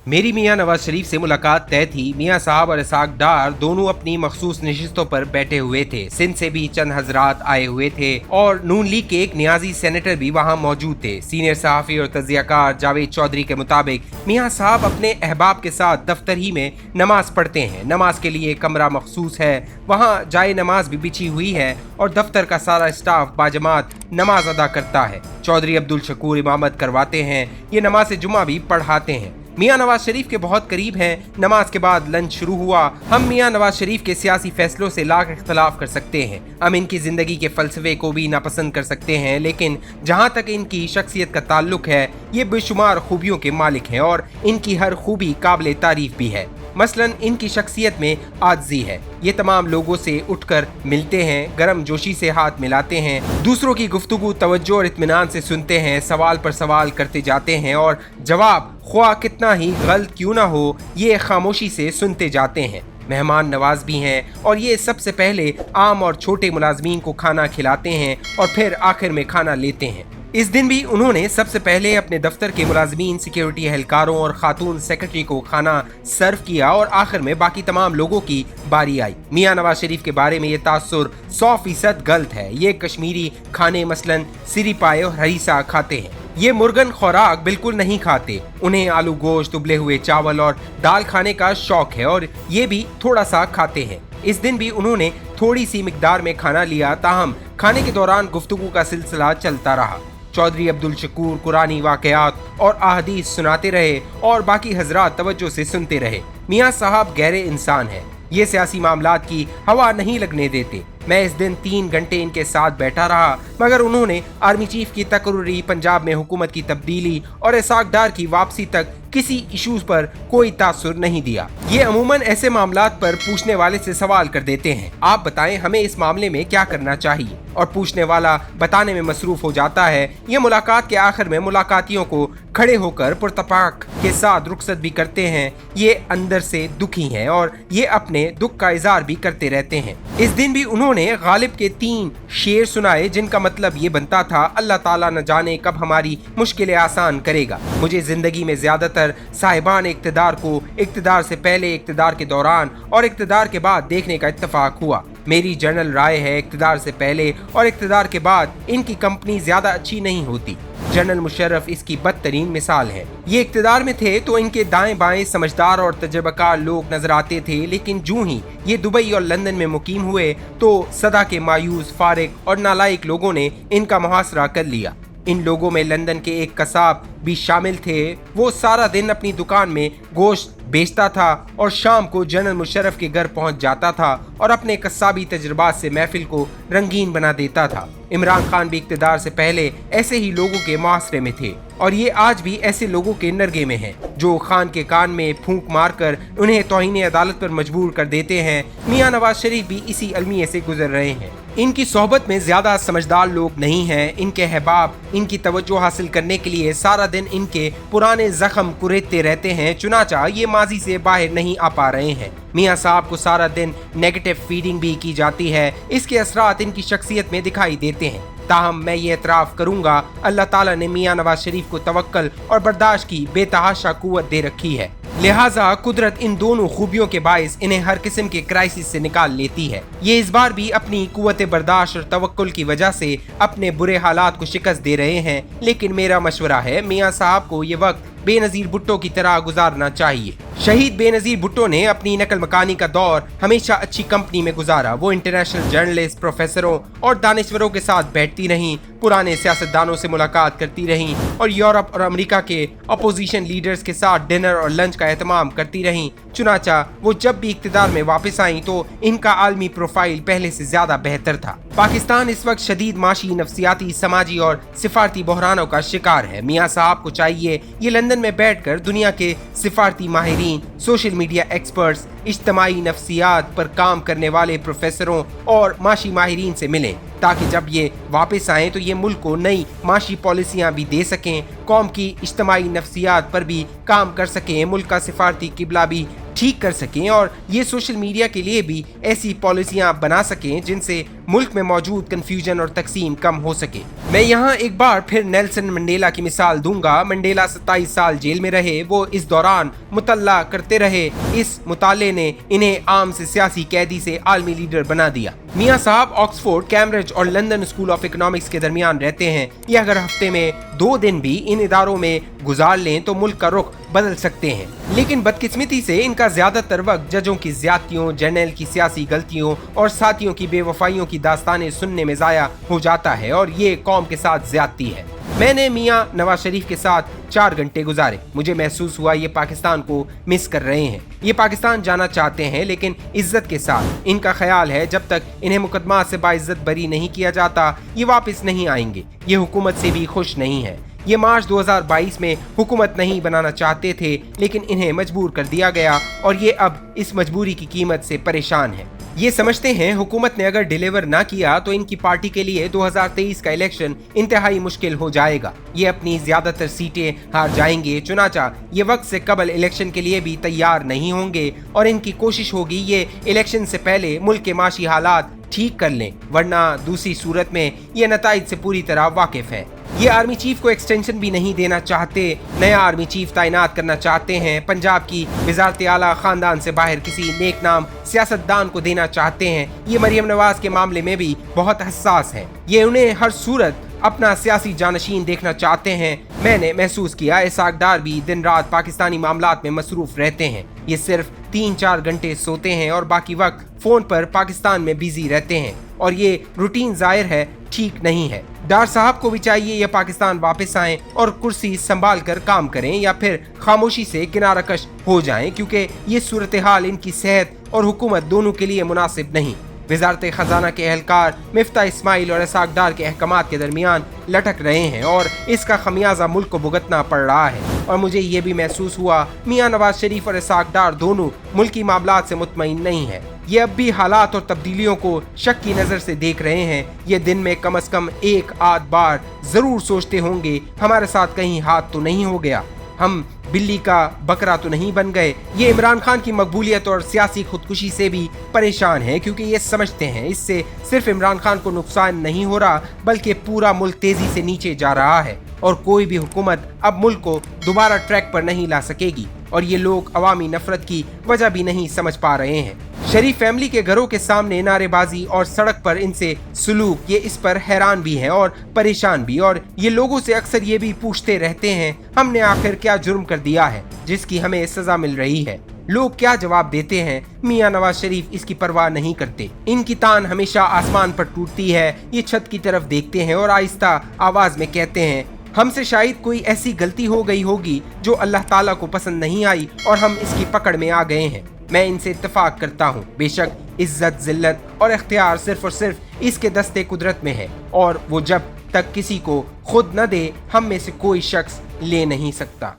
मेरी मियां नवाज शरीफ से मुलाकात तय थी। मियां साहब और इसाक डार दोनों अपनी मखसूस नशिस्तों पर बैठे हुए थे। सिंध से भी चंद हजरात आए हुए थे और नून लीग के एक नियाजी सेनेटर भी वहां मौजूद थे। सीनियर सहाफी और तजियाकार जावेद चौधरी के मुताबिक मियां साहब अपने अहबाब के साथ दफ्तर ही में नमाज पढ़ते हैं। नमाज के लिए कमरा मखसूस है, वहाँ जाए नमाज भी बिछी हुई है और दफ्तर का सारा स्टाफ बाजमात नमाज अदा करता है। चौधरी अब्दुल शकूर इमामत करवाते हैं, ये नमाज जुमा भी पढ़ाते हैं। मियां नवाज शरीफ के बहुत करीब हैं। नमाज के बाद लंच शुरू हुआ। हम मियां नवाज शरीफ के सियासी फैसलों से लाख इख्तलाफ कर सकते हैं, हम इनकी जिंदगी के फलसफे को भी नापसंद कर सकते हैं, लेकिन जहां तक इनकी शख्सियत का ताल्लुक है, ये बेशुमार खूबियों के मालिक हैं और इनकी हर खूबी काबिल तारीफ भी है। मसलन इनकी शख्सियत में आजिज़ी है। ये तमाम लोगों से उठकर मिलते हैं, गर्म जोशी से हाथ मिलाते हैं, दूसरों की गुफ्तगू तवज्जो और इत्मीनान से सुनते हैं, सवाल पर सवाल करते जाते हैं और जवाब ख्वाह कितना ही गलत क्यों ना हो, ये खामोशी से सुनते जाते हैं। मेहमान नवाज भी हैं और ये सबसे पहले आम और छोटे मुलाजमीन को खाना खिलाते हैं और फिर आखिर में खाना लेते हैं। इस दिन भी उन्होंने सबसे पहले अपने दफ्तर के मुलाजमीन, सिक्योरिटी एहलकारों और खातून सेक्रेटरी को खाना सर्व किया और आखिर में बाकी तमाम लोगों की बारी आई। मियां नवाज शरीफ के बारे में ये तासुर 100% गलत है। ये कश्मीरी खाने मसलन सिरी पाए और हरीसा खाते हैं। ये मुर्गन खुराक बिल्कुल नहीं खाते। उन्हें आलू गोश्त, उबले हुए चावल और दाल खाने का शौक है और ये भी थोड़ा सा खाते हैं। इस दिन भी उन्होंने थोड़ी सी मिकदार में खाना लिया, ताहम खाने के दौरान गुफ्तगू का सिलसिला चलता रहा। चौधरी अब्दुल शकूर कुरानी वाकयात और अहादीस सुनाते रहे और बाकी हजरात तवज्जो से सुनते रहे। मियां साहब गहरे इंसान हैं, ये सियासी मामलात की हवा नहीं लगने देते। मैं इस दिन 3 घंटे इनके साथ बैठा रहा, मगर उन्होंने आर्मी चीफ की तकर्री, पंजाब में हुकूमत की तब्दीली और इसाक डार की वापसी तक किसी इशूज पर कोई तासुर नहीं दिया। ये अमूमन ऐसे मामलात पर पूछने वाले से सवाल कर देते हैं, आप बताएं हमें इस मामले में क्या करना चाहिए, और पूछने वाला बताने में मसरूफ हो जाता है। ये मुलाकात के आखिर में मुलाकातियों को खड़े होकर पुरतपाक के साथ रुखसत भी करते हैं। ये अंदर से दुखी हैं और ये अपने दुख का इजहार भी करते रहते हैं। इस दिन भी उन्होंने गालिब के 3 शेर सुनाए, जिनका मतलब ये बनता था, अल्लाह ताला न जाने कब हमारी मुश्किलें आसान करेगा। मुझे जिंदगी में ज्यादातर साहिबान इक्तदार को इक्तदार से पहले, इक्तदार के दौरान और इक्तदार के बाद देखने का इत्तेफाक हुआ। मेरी जनरल राय है, इक्तदार से पहले और इक्तदार के बाद इनकी कंपनी ज्यादा अच्छी नहीं होती। जनरल मुशर्रफ इसकी बदतरीन मिसाल है। ये इक्तदार में थे तो इनके दाएं बाएं समझदार और तजर्बाकार लोग नजर आते थे, लेकिन जूं ही ये दुबई और लंदन में मुकीम हुए तो सदा के मायूस, फारिग और नालायक लोगों ने इनका मुहासरा कर लिया। इन लोगों में लंदन के एक कसाब भी शामिल थे। वो सारा दिन अपनी दुकान में गोश्त बेचता था और शाम को जनरल मुशर्रफ के घर पहुंच जाता था और अपने कसाबी तजुर्बात से महफिल को रंगीन बना देता था। इमरान खान भी इक्तदार से पहले ऐसे ही लोगों के मुआसरे में थे और ये आज भी ऐसे लोगों के नरगे में हैं, जो खान के कान में फूंक मारकर उन्हें तौहीन अदालत पर मजबूर कर देते हैं। मियां नवाज शरीफ भी इसी अलमिये से गुजर रहे हैं। इनकी सोहबत में ज्यादा समझदार लोग नहीं हैं। इनके अहबाब इनकी तवज्जो हासिल करने के लिए सारा दिन इनके पुराने जख्म कुरेदते रहते हैं, चुनाचा ये माजी से बाहर नहीं आ पा रहे हैं। मियां साहब को सारा दिन नेगेटिव फीडिंग भी की जाती है, इसके असरात इनकी शख्सियत में दिखाई देते हैं। ताहम मैं ये एतराफ़ करूंगा, अल्लाह ताला ने मियां नवाज शरीफ को तवक्कल और बर्दाश्त की बेतहाशा कुव्वत दे रखी है, लिहाजा कुदरत इन दोनों खूबियों के बाइस इन्हें हर किस्म के क्राइसिस से निकाल लेती है। ये इस बार भी अपनी कुव्वत बर्दाश्त और तवक्कुल की वजह से अपने बुरे हालात को शिकस्त दे रहे हैं, लेकिन मेरा मशवरा है मियां साहब को ये वक्त बेनजीर भुट्टो की तरह गुजारना चाहिए। शहीद बेनजीर भुट्टो ने अपनी नकल मकानी का दौर हमेशा अच्छी कंपनी में गुजारा। वो इंटरनेशनल जर्नलिस्ट, प्रोफेसरों और दानिश्वरों के साथ बैठती रहीं, पुराने सियासतदानों से मुलाकात करती रहीं और यूरोप और अमेरिका के अपोजिशन लीडर्स के साथ डिनर और लंच का एहतमाम करती रहीं। चुनाचा वो जब भी इक्तदार में वापस आई तो इनका आलमी प्रोफाइल पहले से ज्यादा बेहतर था। पाकिस्तान इस वक्त शदीद माशी, नफसियाती, समाजी और सिफारती बहरानों का शिकार है। मियां साहब को चाहिए ये लंदन में बैठकर दुनिया के सिफारती माहिरीन, सोशल मीडिया एक्सपर्ट्स, इज्तमाई नफसियात पर काम करने वाले प्रोफेसरों और माशी माहिरीन से मिलें, ताकि जब ये वापस आएँ तो ये मुल्क को नई माशी पॉलिसियाँ भी दे सकें, कौम की इज्तमाई नफसियात पर भी काम कर सकें, मुल्क का सिफारती किबला भी ठीक कर सकें और ये सोशल मीडिया के लिए भी ऐसी पॉलिसियां बना सकें जिनसे मुल्क में मौजूद कंफ्यूजन और तकसीम कम हो सके। मैं यहाँ एक बार फिर नेल्सन मंडेला की मिसाल दूंगा। मंडेला 27 साल जेल में रहे, वो इस दौरान मुतल्ला करते रहे। इस मुताले ने इन्हें आम से सियासी कैदी से आलमी लीडर बना दिया। मियां साहब ऑक्सफोर्ड, कैम्ब्रिज और लंदन स्कूल ऑफ इकोनॉमिक्स के दरमियान रहते हैं। ये अगर हफ्ते में 2 दिन भी इन इदारों में गुजार लें तो मुल्क का रुख बदल सकते हैं। लेकिन बदकिस्मती से इनका ज्यादातर वक्त जजों की ज्यादतियों, जर्नल की सियासी गलतियों और साथियों की बेवफाइयों की दास्तानें सुनने में जाया हो जाता है और ये कौम के साथ ज्यादती है। मैंने मियां नवाज शरीफ के साथ 4 घंटे गुजारे। मुझे महसूस हुआ ये पाकिस्तान को मिस कर रहे हैं। ये पाकिस्तान जाना चाहते हैं लेकिन इज्जत के साथ। इनका ख्याल है जब तक इन्हें मुकदमा से बाइज्जत बरी नहीं किया जाता ये वापस नहीं आएंगे। ये हुकूमत से भी खुश नहीं है। ये मार्च 2022 में हुकूमत नहीं बनाना चाहते थे लेकिन इन्हें मजबूर कर दिया गया और ये अब इस मजबूरी की कीमत से परेशान है। ये समझते हैं हुकूमत ने अगर डिलीवर ना किया तो इनकी पार्टी के लिए 2023 का इलेक्शन इंतहाई मुश्किल हो जाएगा। ये अपनी ज्यादातर सीटें हार जाएंगे। चुनाचा ये वक्त से कबल इलेक्शन के लिए भी तैयार नहीं होंगे और इनकी कोशिश होगी ये इलेक्शन से पहले मुल्क के माशी हालात ठीक कर लें, वरना दूसरी सूरत में ये नताइज से पूरी तरह वाकिफ है। ये आर्मी चीफ को एक्सटेंशन भी नहीं देना चाहते, नया आर्मी चीफ तैनात करना चाहते हैं। पंजाब की वजारत आला खानदान से बाहर किसी नेक नाम सियासतदान को देना चाहते हैं। ये मरियम नवाज के मामले में भी बहुत हसास है। ये उन्हें हर सूरत अपना सियासी जानशीन देखना चाहते हैं। मैंने महसूस किया इसाक डार भी दिन रात पाकिस्तानी मामलात में मसरूफ रहते हैं। ये सिर्फ 3-4 घंटे सोते हैं और बाकी वक्त फोन पर पाकिस्तान में बिजी रहते हैं और ये रूटीन जाहिर है ठीक नहीं है। डार साहब को भी चाहिए ये पाकिस्तान वापस आएं और कुर्सी संभाल कर काम करें या फिर खामोशी से किनाराकश हो जाएं, क्योंकि ये सूरत हाल इनकी सेहत और हुकूमत दोनों के लिए मुनासिब नहीं। वजारत खजाना के एहलकार मिफ्ता इस्माइल और इसाक डार के अहकामात के दरमियान लटक रहे हैं और इसका खमियाजा मुल्क को भुगतना पड़ रहा है। और मुझे ये भी महसूस हुआ मियां नवाज शरीफ और इसाक डार दोनों मुल्की मामलात से मुतमईन नहीं है। ये अब भी हालात और तब्दीलियों को शक की नजर से देख रहे हैं। ये दिन में कम से कम 1-8 बार जरूर सोचते होंगे हमारे साथ कहीं हाथ तो नहीं हो गया, हम बिल्ली का बकरा तो नहीं बन गए। ये इमरान खान की मकबूलियत और सियासी खुदकुशी से भी परेशान है, क्योंकि ये समझते हैं इससे सिर्फ इमरान खान को नुकसान नहीं हो रहा बल्कि पूरा मुल्क तेजी से नीचे जा रहा है और कोई भी हुकूमत अब मुल्क को दोबारा ट्रैक पर नहीं ला सकेगी। और ये लोग अवामी नफरत की वजह भी नहीं समझ पा रहे हैं। शरीफ फैमिली के घरों के सामने नारेबाजी और सड़क पर इनसे सुलूक, ये इस पर हैरान भी हैं और परेशान भी। और ये लोगों से अक्सर ये भी पूछते रहते हैं हमने आखिर क्या जुर्म कर दिया है जिसकी हमें सजा मिल रही है। लोग क्या जवाब देते हैं? मियां नवाज शरीफ इसकी परवाह नहीं करते। इनकी तान हमेशा आसमान पर टूटती है। ये छत की तरफ देखते हैं और आहिस्ता आवाज में कहते हैं हमसे शायद कोई ऐसी गलती हो गई होगी जो अल्लाह ताला को पसंद नहीं आई और हम इसकी पकड़ में आ गए हैं। मैं इनसे इत्तेफाक करता हूँ। बेशक इज्जत, जिल्लत और इख्तियार सिर्फ और सिर्फ इसके दस्ते कुदरत में है और वो जब तक किसी को खुद न दे हम में से कोई शख्स ले नहीं सकता।